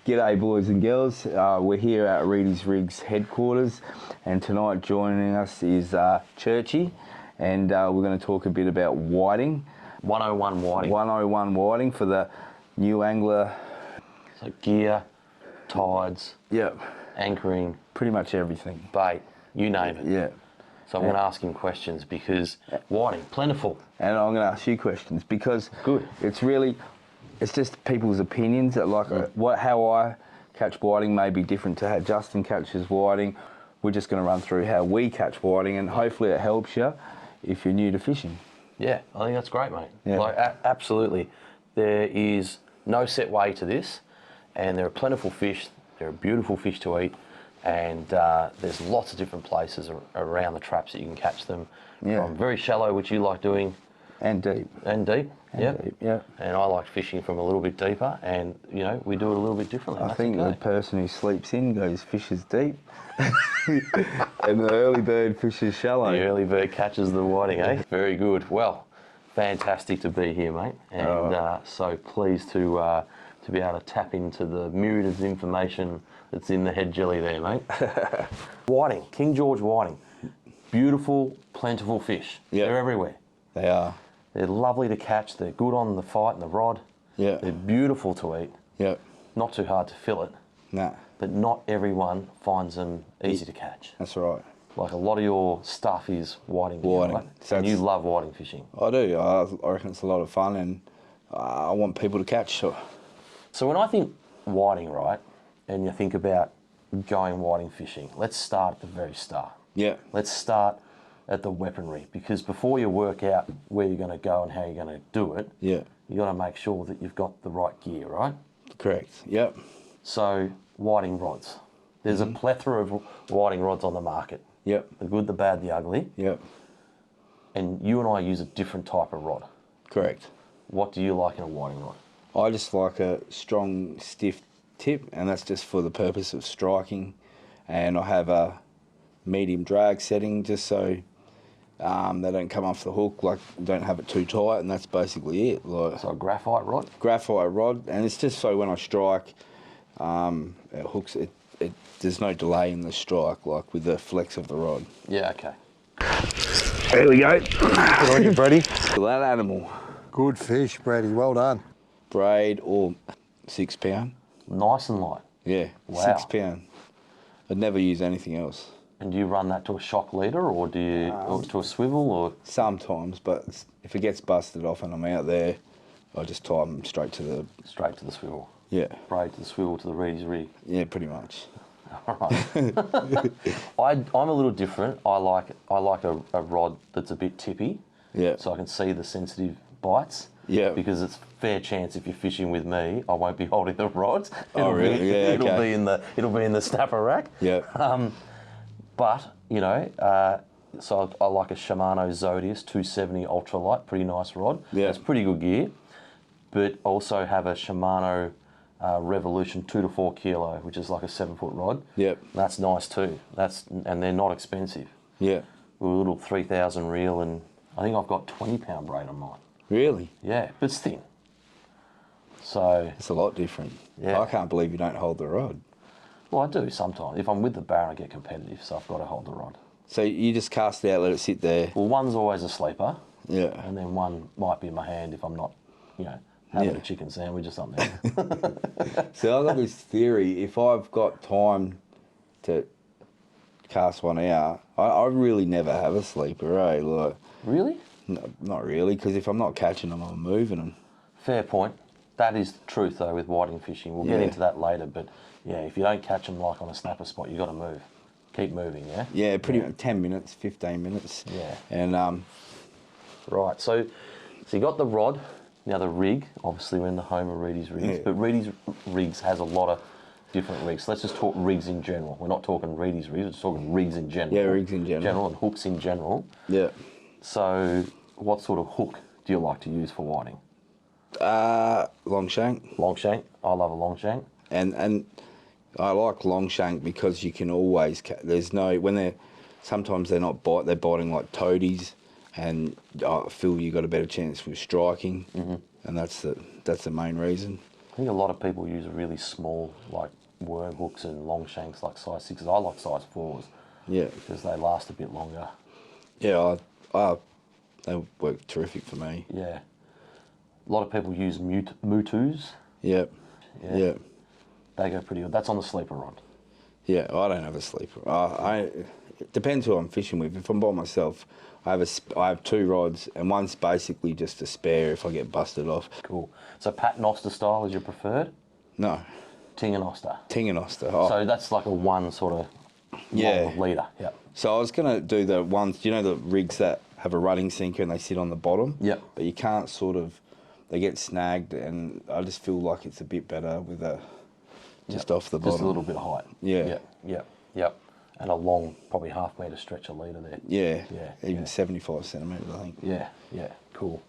G'day boys and girls, we're here at Reedy's Rigs headquarters, and tonight joining us is Churchy, and we're going to talk a bit about whiting. 101 whiting. 101 whiting for the new angler. So gear, tides, Yep. anchoring, Pretty much everything. bait, you name it. Yeah. So I'm going to ask him questions because whiting, plentiful. And I'm going to ask you questions because Good. It's just people's opinions that how I catch whiting may be different to how Justin catches whiting. We're just going to run through how we catch whiting, and hopefully it helps you if you're new to fishing. Yeah, I think that's great, mate. Yeah. Absolutely. There is no set way to this, and there are plentiful fish. They're beautiful fish to eat, and there's lots of different places around the traps that you can catch them. Yeah. From very shallow, which you like doing. And deep. And deep, Deep, yeah. And I like fishing from a little bit deeper, and we do it a little bit differently. I think okay. the person who sleeps in goes fishes deep, and the early bird fishes shallow. The early bird catches the whiting, eh? Very good. Well, fantastic to be here, mate, and so pleased to be able to tap into the myriad of information that's in the head jelly there, mate. Whiting, King George whiting, beautiful, plentiful fish. Yep. They're everywhere. They are. They're lovely to catch. They're good on the fight and the rod. Yeah. They're beautiful to eat. Yep. Not too hard to fillet. Nah. But not everyone finds them easy to catch. That's right. Like a lot of your stuff is whiting. Whiting. Right? So and you love whiting fishing. I do. I reckon it's a lot of fun, and I want people to catch. So when I think whiting, right, and you think about going whiting fishing, let's start at the very start. Yeah. Let's start at the weaponry, because before you work out where you're going to go and how you're going to do it, Yeah. you got to make sure that you've got the right gear, right? Correct. Yep. So whiting rods. There's a plethora of whiting rods on the market. Yep. The good, the bad, the ugly. Yep. And you and I use a different type of rod. Correct. What do you like in a whiting rod? I just like a strong, stiff tip, and that's just for the purpose of striking. And I have a medium drag setting just so they don't come off the hook, like don't have it too tight, and that's basically it. Like So a graphite rod? graphite rod, and it's just so when I strike, it hooks. There's no delay in the strike, like with the flex of the rod. Yeah, okay. There we go. Good on you, Brady. That animal, Good fish, Brady. Well done. braid or 6 pound. Nice and light. Yeah, Wow. 6 pound. I'd never use anything else. And do you run that to a shock leader, or do you or to a swivel, or? Sometimes, but if it gets busted off and I'm out there, I just tie them straight to the. Straight to the swivel. Yeah, Braid to the swivel to the Reedy's rig. yeah, pretty much. All right. I'm a little different. I like a rod that's a bit tippy. Yeah. So I can see the sensitive bites. Yeah. Because it's fair chance if you're fishing with me, I won't be holding the rods. Oh, really? Yeah, It'll okay. be in the snapper rack. Yeah. But so I like a Shimano Zodius 270 ultralight, pretty nice rod. Yeah. It's pretty good gear. But also have a Shimano Revolution 2 to 4 kilo, which is like a 7-foot rod. Yep. That's nice too. And they're not expensive. Yeah. With a little 3,000 reel, and I think I've got 20-pound braid on mine. Really? Yeah, but it's thin. So, It's a lot different. Yeah. I can't believe you don't hold the rod. well, I do sometimes. If I'm with the Baron, I get competitive, so I've got to hold the rod. So you just cast it out, let it sit there. Well, one's always a sleeper, Yeah. and then one might be in my hand if I'm not, having Yeah. a chicken sandwich or something. So I've got this theory, if I've got time to cast one out, I really never have a sleeper, eh? Like, Really? no, not really, because if I'm not catching them, I'm moving them. Fair point. That is the truth, though, with whiting fishing. We'll get Yeah. into that later, but yeah, if you don't catch them like on a snapper spot, you've got to move. Keep moving, yeah? Yeah, pretty much 10 minutes, 15 minutes. Yeah. And Right, so you got the rod. Now the rig, obviously we're in the home of Reedy's Rigs, Yeah. but Reedy's Rigs has a lot of different rigs. Let's just talk rigs in general. We're not talking Reedy's Rigs, we're just talking rigs in general. Yeah, rigs in general. And hooks in general. yeah. So what sort of hook do you like to use for whiting? Long shank. Long shank? I love a long shank. And I like long shank because you can always, there's no, when they're, sometimes they're not they're biting like toadies, and I feel you got a better chance with striking, and that's the main reason. I think a lot of people use really small, like worm hooks and long shanks, like size 6s. I like size 4s. Yeah. Because they last a bit longer. Yeah, they work terrific for me. Yeah. A lot of people use mutus. Yep. Yeah. Yeah. They go pretty good. That's on the sleeper rod. Yeah, I don't have a sleeper. It depends who I'm fishing with. If I'm by myself, I have 2 rods, and one's basically just a spare if I get busted off. Cool. So paternoster style is your preferred? No, Tingernoster. Tingernoster. Oh, So that's like a one sort of long leader. Yeah. So I was going to do the ones, you know, the rigs that have a running sinker and they sit on the bottom? Yep. But you can't they get snagged, and I just feel like it's a bit better with just off the bottom. Just a little bit of height. Yeah. Yep. And a long, probably half-metre stretcher leader there. Yeah. Yeah. Even 75 centimetres, I think. Yeah. Cool.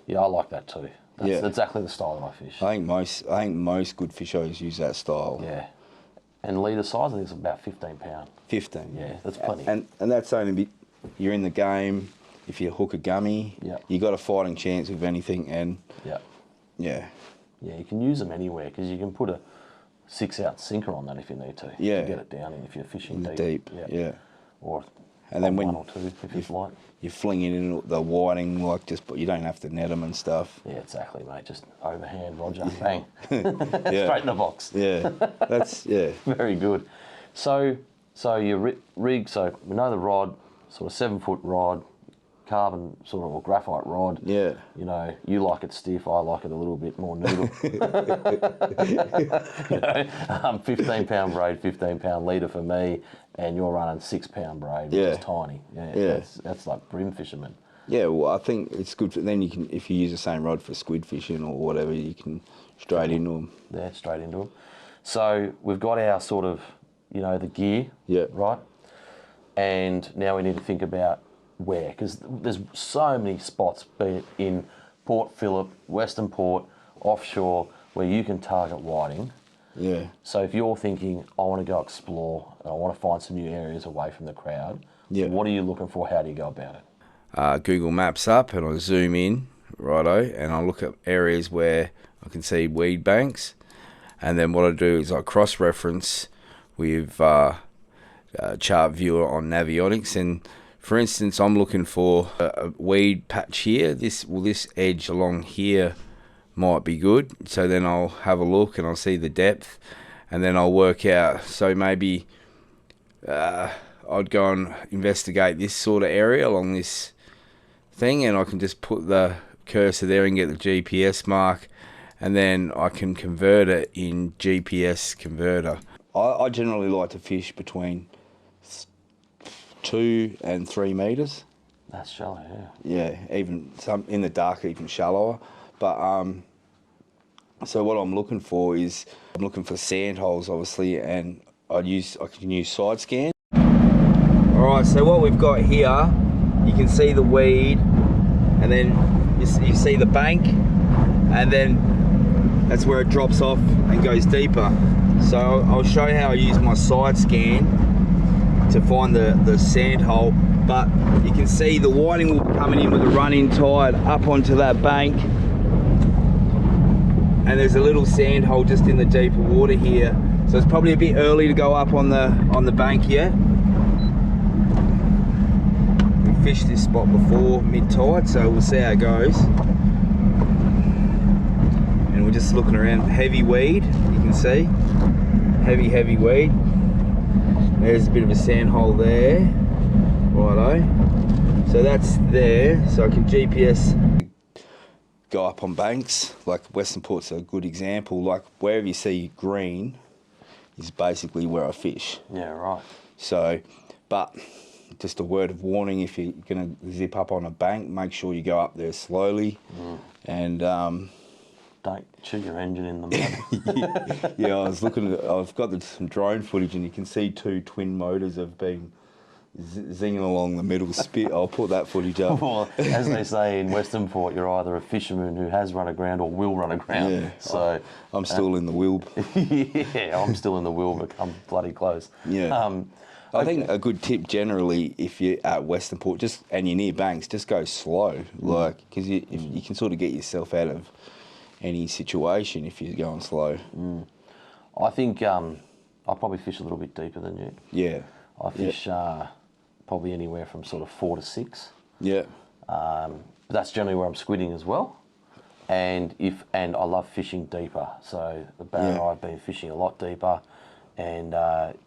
Yeah, I like that too. That's exactly the style that I fish. I think most good fishers use that style. Yeah. And leader size, I think it's about 15 pound. 15. Yeah, that's plenty. And that's only you're in the game. If you hook a gummy, you got a fighting chance with anything. And yeah, you can use them anywhere because you can put a 6-ounce sinker on that if you need to. Yeah, to get it down in if you're fishing deep. Yeah. Or and then when 1 or 2 if it's light. You fling it in the whiting, but you don't have to net them and stuff. Yeah, exactly, mate. Just overhand, Roger, bang, straight in the box. Yeah, Very good. So your rig. So we know the rod, sort of 7-foot rod, carbon sort of or graphite rod. Yeah. You know, you like it stiff. I like it a little bit more noodle. 15 pound braid, 15 pound leader for me, and you're running 6 pound braid, which is tiny. Yeah. That's like brim fishermen. Yeah, well, I think it's good. Then you can, if you use the same rod for squid fishing or whatever, you can straight into them. Yeah, straight into them. So we've got our sort of, the gear. Yeah. Right. And now we need to think about where, because there's so many spots, be it in Port Phillip, Western Port, offshore, where you can target whiting. Yeah. So if you're thinking, I want to go explore, and I want to find some new areas away from the crowd, what are you looking for? How do you go about it? Google Maps up, and I zoom in, righto, and I look at areas where I can see weed banks, and then what I do is I cross-reference with chart viewer on Navionics, and for instance, I'm looking for a weed patch here. This edge along here might be good. So then I'll have a look and I'll see the depth, and then I'll work out. So maybe I'd go and investigate this sort of area along this thing, and I can just put the cursor there and get the GPS mark, and then I can convert it in GPS converter. I generally like to fish between 2 and 3 meters. That's shallow, yeah. Yeah, even some in the dark, even shallower. But so what I'm looking for is sand holes, obviously, and I can use side scan. All right, so what we've got here, you can see the weed, and then you see the bank, and then that's where it drops off and goes deeper. So I'll show you how I use my side scan to find the sand hole, but you can see the whiting will be coming in with a run-in tide up onto that bank, and there's a little sand hole just in the deeper water here, so it's probably a bit early to go up on the bank yet. We fished this spot before mid-tide, so we'll see how it goes. And we're just looking around. Heavy weed, you can see, heavy weed. There's a bit of a sand hole there, righto. So that's there, so I can GPS go up on banks. Like Western Port's a good example. Like wherever you see green is basically where I fish. Yeah, right. So, but just a word of warning, if you're gonna zip up on a bank, make sure you go up there slowly, and don't shoot your engine in the mud. Yeah, I was looking at, I've got some drone footage, and you can see 2 twin motors have been zinging along the middle spit. I'll put that footage up. Well, as they say in Western Port, you're either a fisherman who has run aground or will run aground. Yeah, so I'm still in the wheel. Yeah, I'm still in the wheel, but I'm bloody close. Yeah. I think a good tip generally, if you're at Western Port and you're near banks, just go slow, like, because you can sort of get yourself out of any situation if you're going slow. I think I'll probably fish a little bit deeper than you. Yeah. I fish probably anywhere from sort of 4 to 6. Yeah. But that's generally where I'm squidding as well. And I love fishing deeper. So the Barra and I have been fishing a lot deeper, and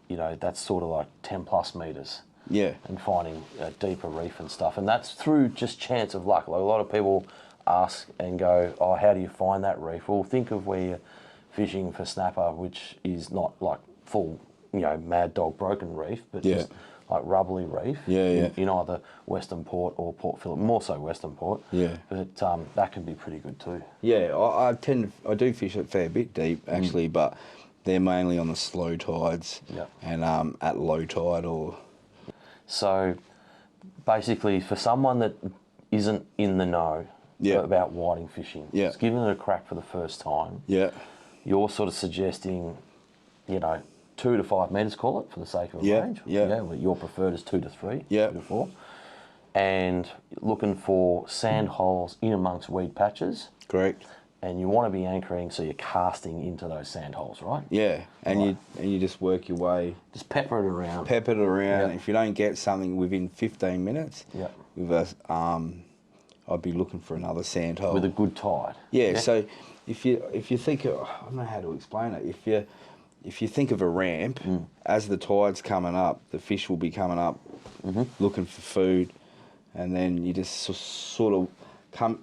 you know, that's sort of like 10 plus meters. Yeah. And finding a deeper reef and stuff, and that's through just chance of luck. Like a lot of people ask and go, "Oh, how do you find that reef?" Well, think of where you're fishing for snapper, which is not like full, you know, mad dog broken reef, but just like rubbly reef in either Western Port or Port Phillip, more so Western Port. Yeah. But that can be pretty good too. Yeah, I do fish a fair bit deep actually, but they're mainly on the slow tides and at low tide or. So basically, for someone that isn't in the know about whiting fishing, just giving it a crack for the first time. Yeah. You're sort of suggesting, you know, 2 to 5 metres, call it, for the sake of a range. Yeah. Well, your preferred is 2 to 3, 2 to 4. And looking for sand holes in amongst weed patches. Correct. And you want to be anchoring, so you're casting into those sand holes, right? Yeah, and you just work your way. Just pepper it around. Pepper it around. If you don't get something within 15 minutes, with us, I'd be looking for another sand hole with a good tide. Yeah. So if you think of, I don't know how to explain it. If you think of a ramp, as the tide's coming up, the fish will be coming up, looking for food, and then you just sort of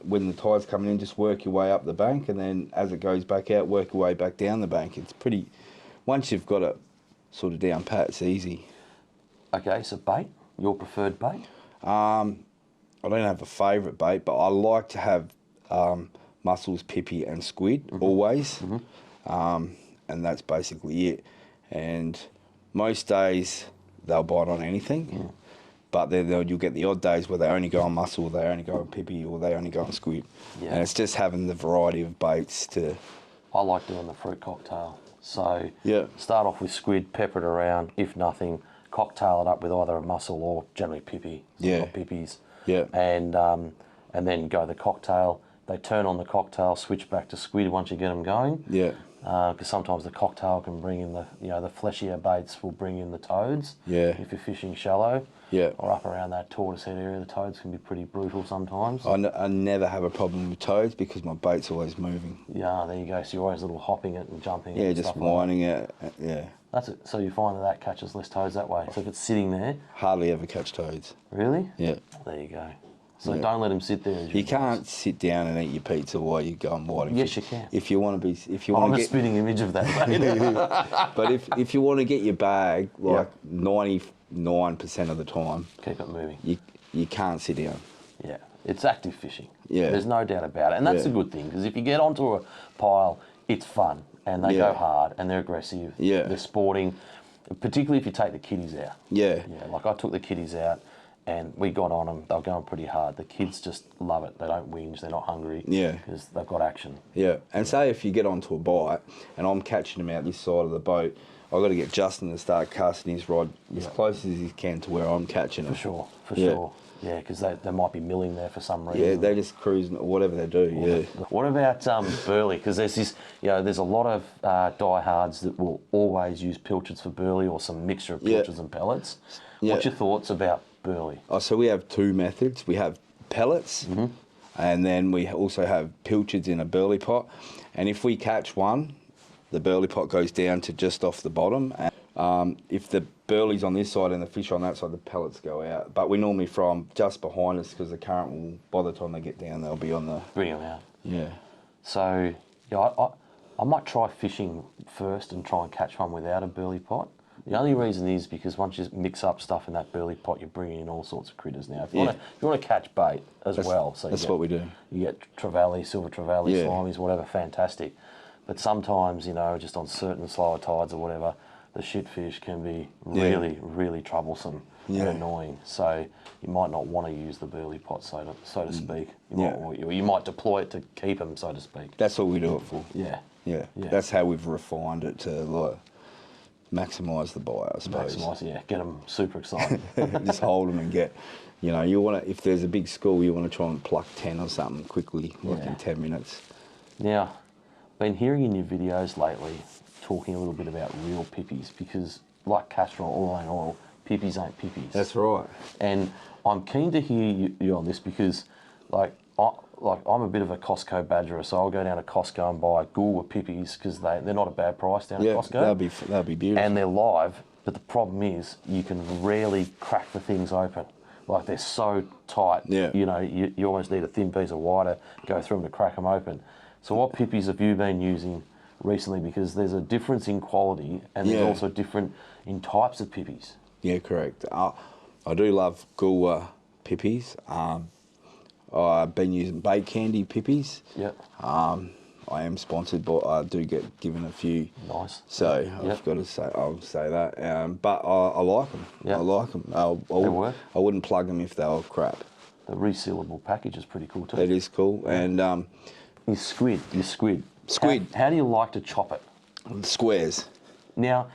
when the tide's coming in, just work your way up the bank, and then as it goes back out, work your way back down the bank. It's pretty. Once you've got it sort of down pat, it's easy. Okay, so bait, your preferred bait? I don't have a favourite bait, but I like to have mussels, pipi, and squid always. And that's basically it. And most days they'll bite on anything, but then you'll get the odd days where they only go on mussel, or they only go on pipi, or they only go on squid. Yeah. And it's just having the variety of baits to. I like doing the fruit cocktail. So start off with squid, pepper it around. If nothing, cocktail it up with either a mussel or generally pipi. Pipis. Yeah. And then go the cocktail. They turn on the cocktail, switch back to squid once you get them going. Yeah. Because sometimes the cocktail can bring in the fleshier baits will bring in the toads. Yeah. If you're fishing shallow. Yeah. Or up around that tortoise head area, the toads can be pretty brutal sometimes. I never have a problem with toads because my bait's always moving. Yeah, there you go. So you're always little hopping it and jumping it. Yeah, just winding it. Yeah. That's it. So you find that catches less toads that way. So if it's sitting there. Hardly ever catch toads. Really? Yeah. There you go. So don't let them sit there. You can't sit down and eat your pizza while you're going whiting. Yes, you can. If you want to be, I'm a spitting image of that. But if you want to get your bag, like 99% of the time, keep it moving. You can't sit down. Yeah, it's active fishing. Yeah, there's no doubt about it, and that's a good thing because if you get onto a pile, it's fun and they go hard and they're aggressive. Yeah, they're sporting, particularly if you take the kiddies out. Yeah, yeah. Like I took the kiddies out. And we got on them. They were going pretty hard. The kids just love it. They don't whinge. They're not hungry. Yeah. Because they've got action. Yeah. And say if you get onto a bite and I'm catching them out this side of the boat, I've got to get Justin to start casting his rod as close as he can to where I'm catching them. For sure. For sure. Yeah, because they might be milling there for some reason. Yeah, they're just cruising or whatever they do. What about burley? Because there's this, there's a lot of diehards that will always use pilchards for burley or some mixture of pilchards and pellets. What's your thoughts about burley? Oh, so we have two methods. We have pellets, and then we also have pilchards in a burley pot. And if we catch one, the burley pot goes down to just off the bottom. And if the burley's on this side and the fish on that side, the pellets go out. But we normally throw them just behind us because the current will, by the time they get down, they'll be on the... Bring them out. Yeah. So, I might try fishing first and try and catch one without a burley pot. The only reason is because once you mix up stuff in that burley pot, you're bringing in all sorts of critters now. If you want to catch bait as well, so that's what we do. You get trevally, silver trevally, slimies, whatever, fantastic. But sometimes, just on certain slower tides or whatever, the shitfish can be really, really troublesome and annoying. So you might not want to use the burley pot, so to speak. You might deploy it to keep them, so to speak. That's what we do it for. Yeah. That's how we've refined it to maximise the bite, I suppose. Get them super excited. Just hold them and get, you want to, if there's a big school, you want to try and pluck 10 or something quickly, in 10 minutes. Now, been hearing in your videos lately talking a little bit about real pipis because, like castor oil ain't oil, pipis ain't pipis. That's right. And I'm keen to hear you on this because, I'm a bit of a Costco badger, so I'll go down to Costco and buy a gool of pipis because they're not a bad price down at Costco. That'd be beautiful. And they're live, but the problem is you can rarely crack the things open. Like they're so tight, you know, you almost need a thin piece of wire to go through them to crack them open. So what pipis have you been using recently? Because there's a difference in quality and there's also different in types of pipis. Yeah, correct. I do love Gulwa pipis. I've been using Bait Candy pipis. Yep. I am sponsored, but I do get given a few. Nice. So I've got to say, I'll say that. But I like them. Yep. I like them. They work. I wouldn't plug them if they were crap. The resealable package is pretty cool too. It is cool. And Your squid. Squid. How do you like to chop it? Squares. Now,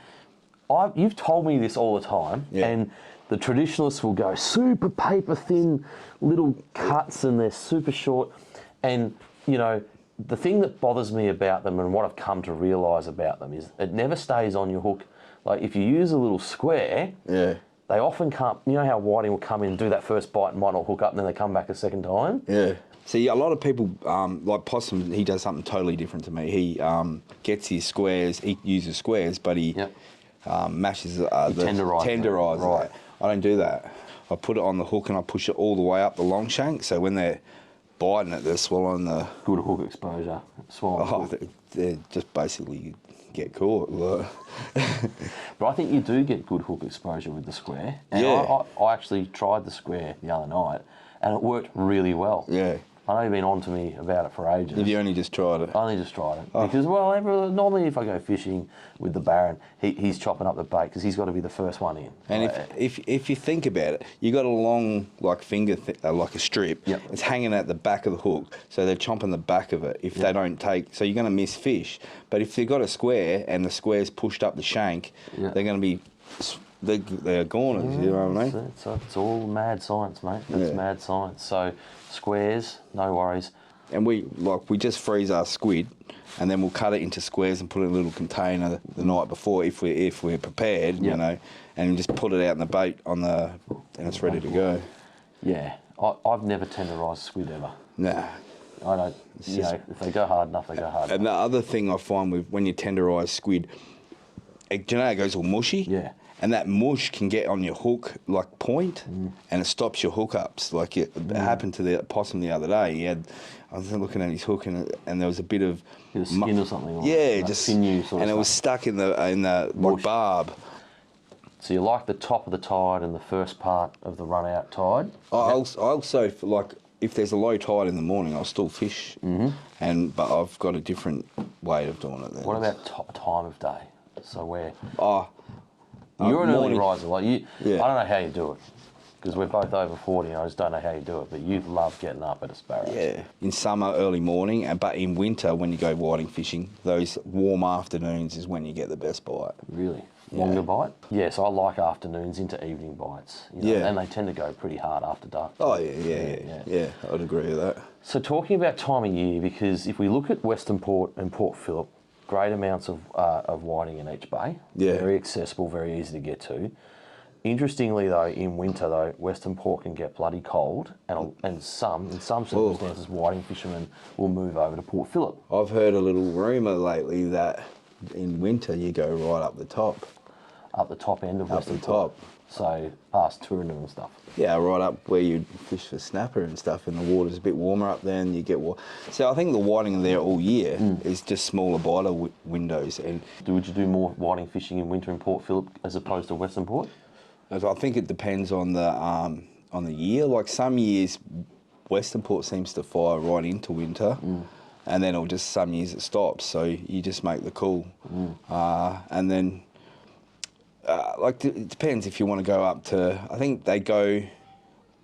you've told me this all the time, and the traditionalists will go super paper thin little cuts and they're super short. And, you know, the thing that bothers me about them and what I've come to realise about them is it never stays on your hook. Like if you use a little square, they often can't, you know how whiting will come in and do that first bite and might not hook up and then they come back a second time? Yeah. See, a lot of people, like Possum, he does something totally different to me. He gets his squares, he uses squares, but he mashes the tenderises. Right. I don't do that. I put it on the hook and I push it all the way up the long shank, so when they're biting it, they're swallowing the... Good hook exposure. Swallowing they're just basically get caught. But I think you do get good hook exposure with the square. And I actually tried the square the other night and it worked really well. Yeah. I know you've been on to me about it for ages. Have you only just tried it? I only just tried it. Because, well, normally if I go fishing with the Baron, he's chopping up the bait because he's got to be the first one in. And if you think about it, you got a long, like, finger, like a strip. Yep. It's hanging at the back of the hook, so they're chomping the back of it. If they don't take... So you're going to miss fish. But if they've got a square and the square's pushed up the shank, they're going to be... They're goners, you know what I mean? It's all mad science, mate. It's mad science. So squares, no worries. And we just freeze our squid, and then we'll cut it into squares and put it in a little container the night before if we're prepared, you know, and just put it out in the bait and it's ready to go. Yeah, I've never tenderised squid ever. Nah. I don't. You know, if they go hard enough, they go hard. And the other thing I find with when you tenderise squid, it goes all mushy. Yeah. And that mush can get on your hook, like point, and it stops your hookups. Like it happened to the Possum the other day. I was looking at his hook, and there was a bit of skin or something. Like just sinew sort of and stuff. It was stuck in the like barb. So you like the top of the tide and the first part of the run out tide? I also like if there's a low tide in the morning, I'll still fish, but I've got a different way of doing it. Then. What about time of day? So where? You're an early riser, like you. I don't know how you do it because we're both over 40. And I just don't know how you do it. But you love getting up at sparrows. Yeah, in summer, early morning, but in winter, when you go whiting fishing, those warm afternoons is when you get the best bite. Really, longer bite. Yes, I like afternoons into evening bites. You know, and they tend to go pretty hard after dark. Oh yeah. I'd agree with that. So talking about time of year, because if we look at Western Port and Port Phillip, great amounts of whiting in each bay. Yeah. Very accessible, very easy to get to. Interestingly, though, in winter, Western Port can get bloody cold, and in some circumstances, whiting fishermen will move over to Port Phillip. I've heard a little rumour lately that in winter you go right up the top. Up the top end of Western Port. So past Turinum and stuff. Yeah, right up where you fish for snapper and stuff, and the water's a bit warmer up there, and you get water. So I think the whiting there all year is just smaller biter windows. And would you do more whiting fishing in winter in Port Phillip as opposed to Western Port? I think it depends on the year. Like some years, Western Port seems to fire right into winter, and then it'll just some years it stops. So you just make the call, and then. It depends if you want to go up to... I think they go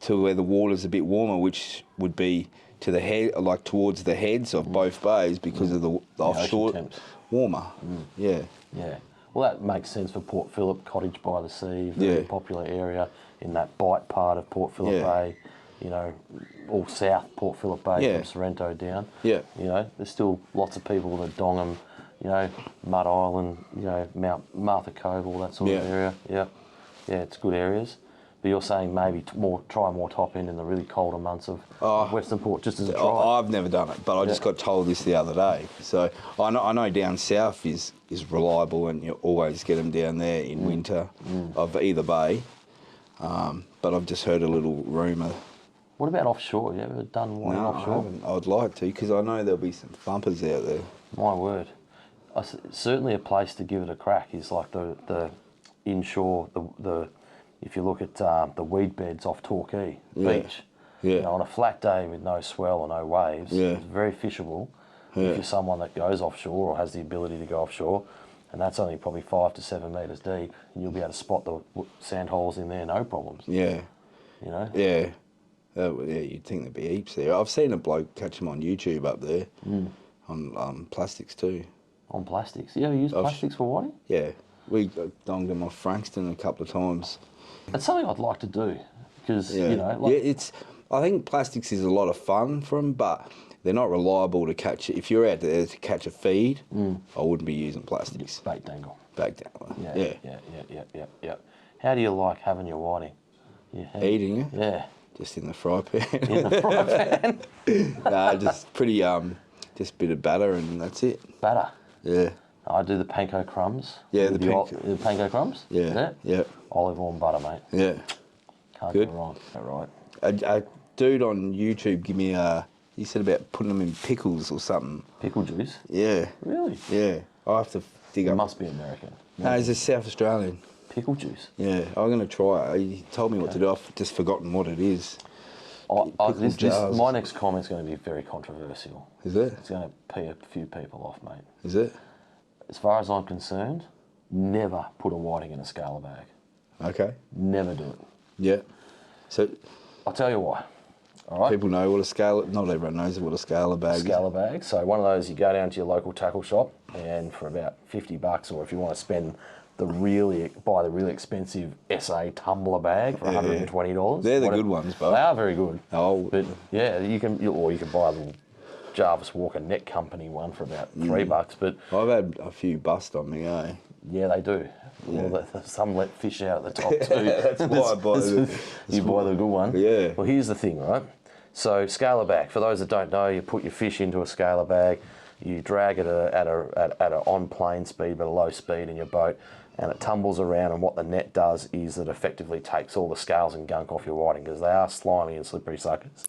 to where the water's a bit warmer, which would be to the head, like towards the heads of both bays because of the offshore temps. Warmer. Yeah. Well, that makes sense for Port Phillip, Cottage by the Sea, very popular area in that bight part of Port Phillip Bay. you know, all south Port Phillip Bay Yeah. from Sorrento down. Yeah. You know, there's still lots of people that dong them, you know, Mud Island, you know, Mount Martha Cove, all that sort of Yeah. area. Yeah. Yeah, it's good areas. But you're saying maybe try more top end in the really colder months of Western Port, just as a try. I've never done it, but I just got told this the other day. So I know down south is reliable, and you always get them down there in winter of either bay. But I've just heard a little rumour. What about offshore? You ever done one No, I offshore? haven't. I'd like to, because I know there'll be some thumpers out there. My word. Certainly a place to give it a crack is like the inshore, the if you look at the weed beds off Torquay Beach. Yeah. You know, on a flat day with no swell or no waves, it's very fishable if you're someone that goes offshore or has the ability to go offshore, and that's only probably 5 to 7 metres deep, and you'll be able to spot the sand holes in there, no problems. Yeah. You know? Yeah. Yeah, you'd think there'd be heaps there. I've seen a bloke catch them on YouTube up there, on plastics too. On plastics. You ever use plastics for whiting? Yeah. We donged them off Frankston a couple of times. It's something I'd like to do, because, you know... Like, I think plastics is a lot of fun for them, but they're not reliable to catch. If you're out there to catch a feed, I wouldn't be using plastics. bait dangle. Bait dangle. Yeah. How do you like having your whiting? Eating it? Yeah. Just in the fry pan. In the fry pan? Nah, just pretty, just a bit of batter and that's it. Batter? Yeah. I do the panko crumbs. Yeah, the panko crumbs? Yeah. Yeah. Olive oil and butter, mate. Yeah. Can't Good. go wrong. Right. A dude on YouTube give me he said about putting them in pickles or something. Pickle juice? Yeah. Really? Yeah. I have to dig It up. must be American. No, he's a South Australian. Pickle juice? Yeah, I'm going to try it. He told me what to do. I've just forgotten what it is. My next comment's going to be very controversial. Is it? It's going to pee a few people off, mate. Is it? As far as I'm concerned, never put a whiting in a scalar bag. Okay. Never do it. Yeah. So I'll tell you why. All right. people know what a scala. Not everyone knows what a scala bag Scalar bag. So one of those, you go down to your local tackle shop, and for about $50, or if you want to spend buy the really expensive SA tumbler bag for $120. They're the good ones, bro. They are very good. Oh. But yeah, you can buy a little Jarvis Walker Net Company one for about $3. But I've had a few bust on me, eh? yeah, they do. Yeah. Well, some let fish out at the top too. That's why I buy You buy the good one. Yeah. Well, here's the thing, right? So scalar bag. For those that don't know, you put your fish into a scalar bag, you drag it at a on plane speed but a low speed in your boat, and it tumbles around. And what the net does is it effectively takes all the scales and gunk off your whiting, because they are slimy and slippery suckers.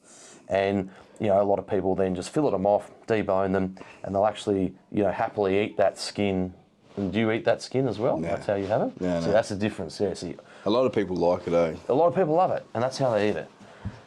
And you know, a lot of people then just fillet them off, debone them, and they'll actually, you know, happily eat that skin. And do you eat that skin as well? No. That's how you have it? Yeah, See, no. that's the difference. Yeah, see, A lot of people like it, eh? a lot of people love it, and that's how they eat it.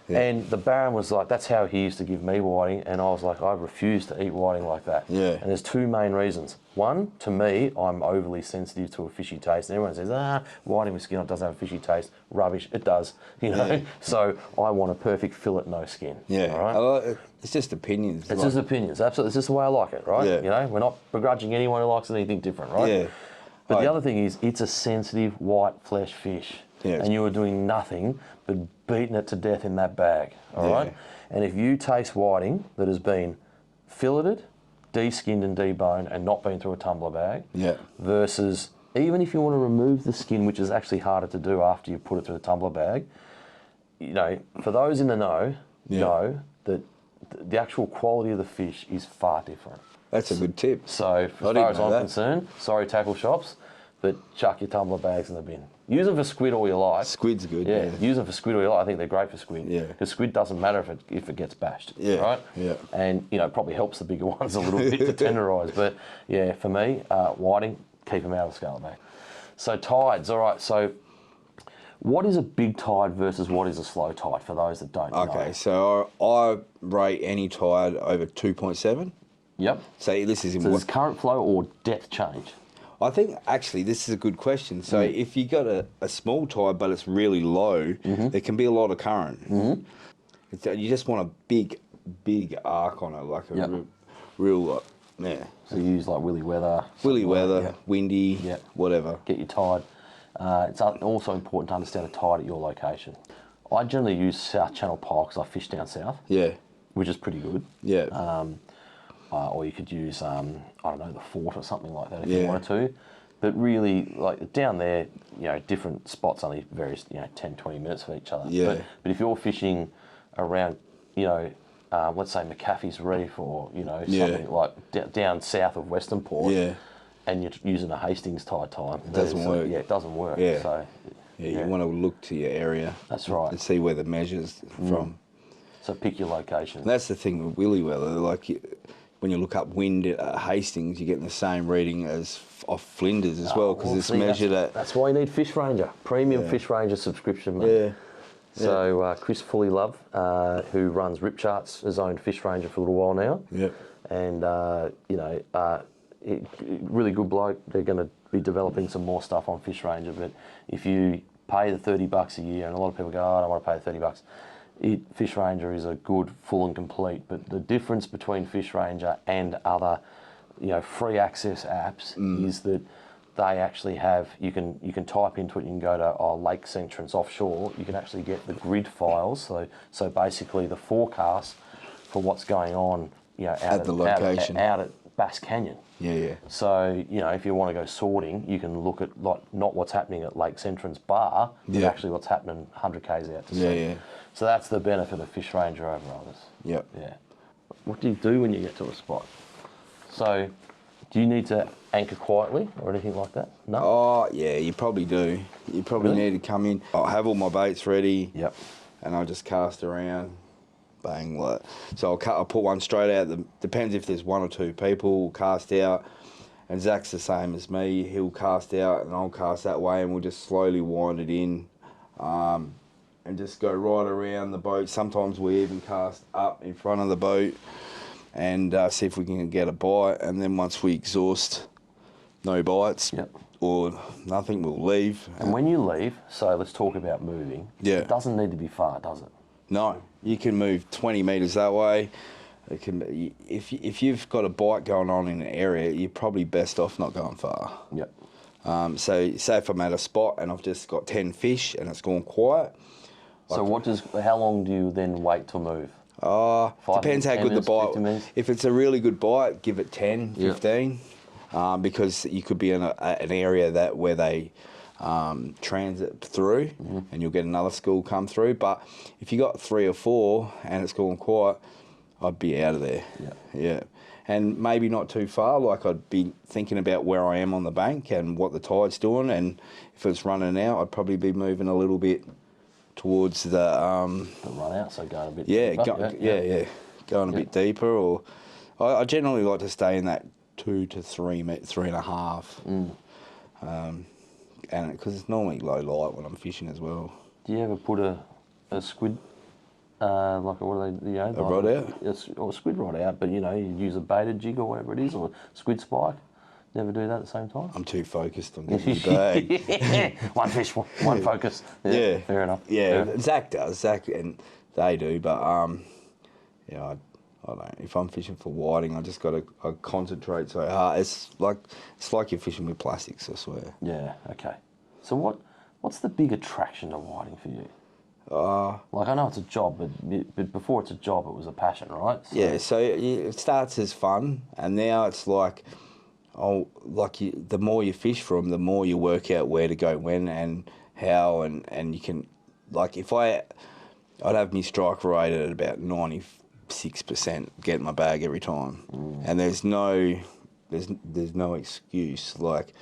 Yeah. And the Baron was like, that's how he used to give me whiting, and I was like, I refuse to eat whiting like that. Yeah. And there's two main reasons. One, to me, I'm overly sensitive to a fishy taste. And everyone says, whiting with skin, it doesn't have a fishy taste. Rubbish, it does, you know. Yeah. So I want a perfect fillet, no skin. Yeah. All right? It's just opinions. It's just opinions, absolutely. It's just the way I like it, right? Yeah. You know, we're not begrudging anyone who likes anything different, right? Yeah. But the other thing is, it's a sensitive white flesh fish. Yeah. And you are doing nothing but beating it to death in that bag, all right? And if you taste whiting that has been filleted, de-skinned and deboned and not been through a tumbler bag, versus, even if you want to remove the skin, which is actually harder to do after you put it through the tumbler bag, you know, for those in the know that the actual quality of the fish is far different. That's a good tip. So, as far as I'm concerned, sorry tackle shops, but chuck your tumbler bags in the bin. Use them for squid all you like. Squid's good, Yeah, use them for squid all you like. I think they're great for squid. Yeah. Because squid doesn't matter if it gets bashed. Yeah. Right? Yeah. And, you know, probably helps the bigger ones a little bit to tenderise. But, yeah, for me, whiting, keep them out of the scale bag. So, tides, all right. So, what is a big tide versus what is a slow tide for those that don't know? Okay, so I rate any tide over 2.7. Yep. So this is So there's current flow or depth change? I think actually this is a good question. So if you got a small tide but it's really low, there can be a lot of current. You just want a big arc on it, like a real, yeah. So you use like willy weather. Willy weather, windy, whatever. Get your tide. It's also important to understand a tide at your location. I generally use South Channel pile because I fish down south, Yeah. which is pretty good. Yeah. Or you could use, I don't know, the Fort or something like that if Yeah. you wanted to. But really, like down there, different spots only various, 10, 20 minutes from each other. Yeah. But if you're fishing around, let's say McAfee's Reef or, something like down south of Western Port, Yeah. and you're using a Hastings tide time, it doesn't work. Yeah, it doesn't work. Yeah. So, Yeah, you want to look to your area. That's right. And see where the measure's from. So pick your location. And that's the thing with Willy Weather. Like, when you look up wind at Hastings, you're getting the same reading as off Flinders as well, because it's measured at... That's why you need Fish Ranger, premium Fish Ranger subscription, mate. Yeah. So Chris Fully Love, who runs Rip Charts, has owned Fish Ranger for a little while now. Yep. And, really good bloke. They're going to be developing some more stuff on Fish Ranger. But if you pay the $30 a year, and a lot of people go, oh, I don't want to pay the $30, Fish Ranger is a good, full and complete. But the difference between Fish Ranger and other, free access apps is that they actually have, you can type into it, you can go to Lakes Entrance offshore, you can actually get the grid files, so basically the forecast for what's going on, out At the location. out at Bass Canyon. Yeah. So, if you want to go sorting, you can look at not what's happening at Lakes Entrance Bar, but actually what's happening 100 k's out to sea. Yeah. So that's the benefit of Fish Ranger over others. Yep. Yeah. What do you do when you get to a spot? So, do you need to anchor quietly or anything like that? No? Oh, yeah, you probably do. You probably Really? need to come in. I'll have all my baits ready. Yep. And I'll just cast around. Bang. So I'll put one straight out. Depends if there's one or two people, cast out. And Zach's the same as me. He'll cast out and I'll cast that way, and we'll just slowly wind it in. And just go right around the boat. Sometimes we even cast up in front of the boat and see if we can get a bite. And then once we exhaust no bites or nothing, we'll leave. And when you leave, so let's talk about moving. Yeah. It doesn't need to be far, does it? No, you can move 20 metres that way. It can be, if you've got a bite going on in an area, you're probably best off not going far. Yep. So say if I'm at a spot and I've just got 10 fish and it's gone quiet. So how long do you then wait to move? Depends how good the 10 minutes, 50 bite. minutes? If it's a really good bite, give it 10, 15, because you could be in an area where they transit through, and you'll get another school come through. But if you got 3 or 4 and it's gone quiet, I'd be out of there. Yeah. And maybe not too far. Like, I'd be thinking about where I am on the bank and what the tide's doing, and if it's running out, I'd probably be moving a little bit towards the run out, so going a bit deeper. Going a bit deeper. Or I generally like to stay in that 2 to 3 3.5, and because it's normally low light when I'm fishing as well. Do you ever put a squid, what are they, a rod out? Or a squid rod out, but you use a baited jig or whatever it is, or squid spike? Never do that at the same time? I'm too focused on getting the bag. One fish, one focus. Yeah, fair enough. Yeah, Zach does. Zach and they do, but I don't. If I'm fishing for whiting, I just got to concentrate so hard. It's like you're fishing with plastics, I swear. Yeah. Okay. So what's the big attraction to whiting for you? I know it's a job, but before it's a job, it was a passion, right? So it starts as fun, and now it's like. The more you fish from, the more you work out where to go when and how, and you can, if I'd have my strike rate at about 96%, get my bag every time, and there's no excuse. Like,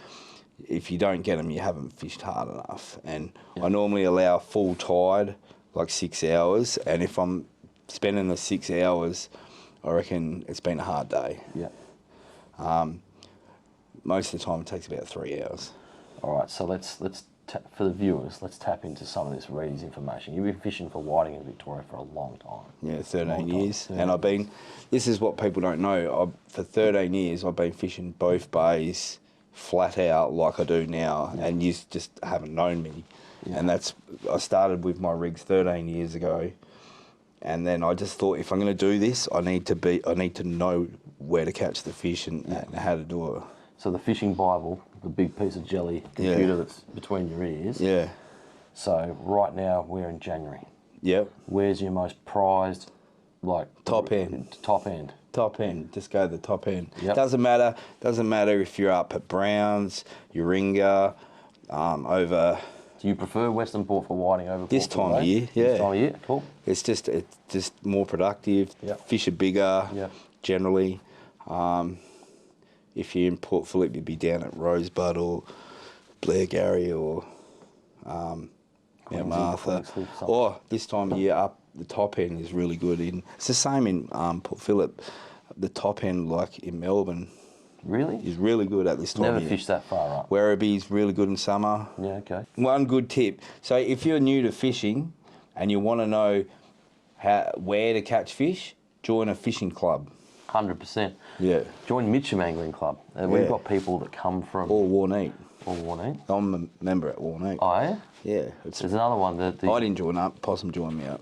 if you don't get them, you haven't fished hard enough. And I normally allow full tide, 6 hours, and if I'm spending the 6 hours, I reckon it's been a hard day. Yeah. Most of the time, it takes about 3 hours. All right, so let's for the viewers, let's tap into some of this Reedy's information. You've been fishing for whiting in Victoria for a long time. Yeah, 13 years. And this is what people don't know, for 13 years, I've been fishing both bays flat out like I do now, and you just haven't known me. Yeah. And I started with my rigs 13 years ago, and then I just thought, if I'm going to do this, I need to know where to catch the fish and how to do it. So the fishing Bible, the big piece of jelly computer that's between your ears. Yeah. So right now we're in January. Yep. Where's your most prized, like Top end. Top end. Top end. Just go to the top end. Yep. Doesn't matter. Doesn't matter if you're up at Browns, Uringa, over. Do you prefer Western Port for whiting over This Port time of year, yeah. This time of year, cool. It's just more productive. Yep. Fish are bigger. Yep. Generally. If you're in Port Phillip, you'd be down at Rosebud or Blairgowrie or Mount Martha. Or this time of year, up the top end is really good. It's the same in Port Phillip. The top end, like in Melbourne, Really? is really good at this time Never of year. fished that far up. Werribee's really good in summer. Yeah, okay. One good tip. So if you're new to fishing and you want to know where to catch fish, join a fishing club. 100%. Yeah. Join Mitcham Angling Club. We've got people that come from Or Warneet. Warneet. I'm a member at Warneet. Oh, yeah? Yeah. There's another one that... I didn't join up. Possum joined me up.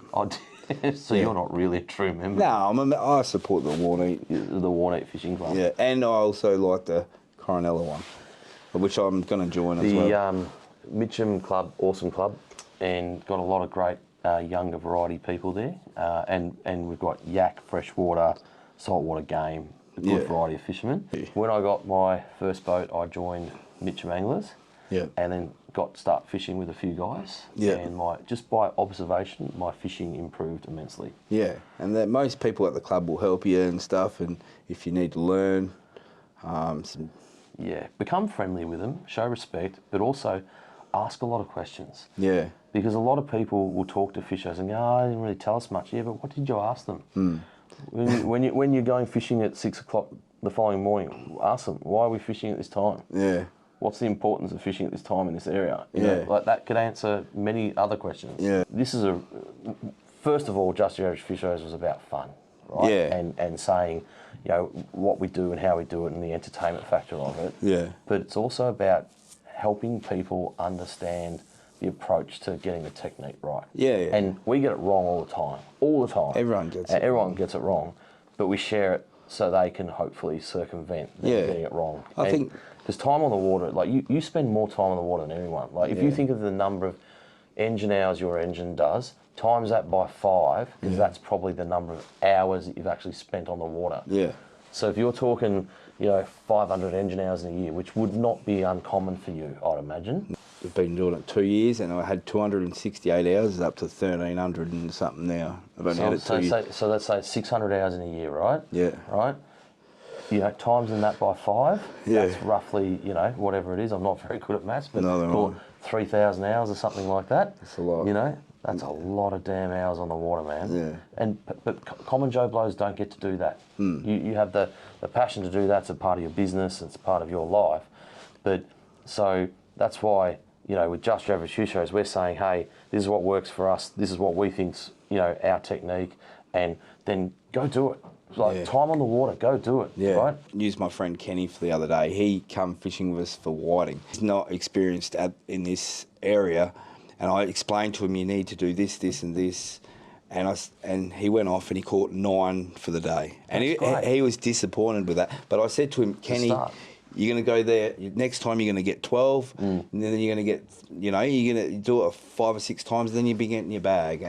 So you're not really a true member? No, I support the Warneet. The Warneet Fishing Club. Yeah, and I also like the Coronella one, which I'm going to join as well. The Mitcham Club, awesome club, and got a lot of great younger variety people there. And we've got yak, freshwater, saltwater game, a good variety of fishermen. Yeah. When I got my first boat, I joined Mitcham Anglers. Yeah. And then got to start fishing with a few guys. Yeah. And just by observation, my fishing improved immensely. Yeah, and that most people at the club will help you and stuff, and if you need to learn, Yeah, become friendly with them, show respect, but also ask a lot of questions. Yeah. Because a lot of people will talk to fishers and go, oh, they didn't really tell us much. Yeah, but what did you ask them? When you're going fishing at 6 o'clock the following morning, ask them, why are we fishing at this time? Yeah. What's the importance of fishing at this time in this area? You know, like that could answer many other questions. Yeah. This is first of all, Just Your Average Fishers was about fun, right? Yeah. And saying, you know, what we do and how we do it and the entertainment factor of it. Yeah. But it's also about helping people understand the approach to getting the technique right. Yeah, yeah. And we get it wrong all the time. All the time. Everyone gets it Everyone wrong. gets it wrong. But we share it so they can hopefully circumvent them getting it wrong. I think... Because time on the water, like you spend more time on the water than anyone. Like if you think of the number of engine hours your engine does, times that by 5, because that's probably the number of hours that you've actually spent on the water. Yeah. So if you're talking, 500 engine hours in a year, which would not be uncommon for you, I'd imagine. We've been doing it 2 years, and I had 268 hours, up to 1,300 and something now. I've only had it 2 years. So let's say 600 hours in a year, right? Yeah. Right? Times that by 5, that's roughly, whatever it is. I'm not very good at maths, but call it 3,000 hours or something like that. That's a lot. That's a lot of damn hours on the water, man. Yeah. But common Joe Blows don't get to do that. You have the passion to do that. It's a part of your business. It's part of your life. But so that's why, with Just Your Average Fishers, we're saying, hey, this is what works for us. This is what we think's, our technique, and then go do it. Time on the water, go do it. Yeah. Right? Used my friend Kenny for the other day. He come fishing with us for whiting. He's not experienced in this area, and I explained to him, you need to do this, this, and this, and he went off and he caught 9 for the day, and he was disappointed with that. But I said to him, Kenny, you're going to go there. Next time you're going to get 12, and then you're going to get, you're going to do it 5 or 6 times, and then you'll be getting your bag.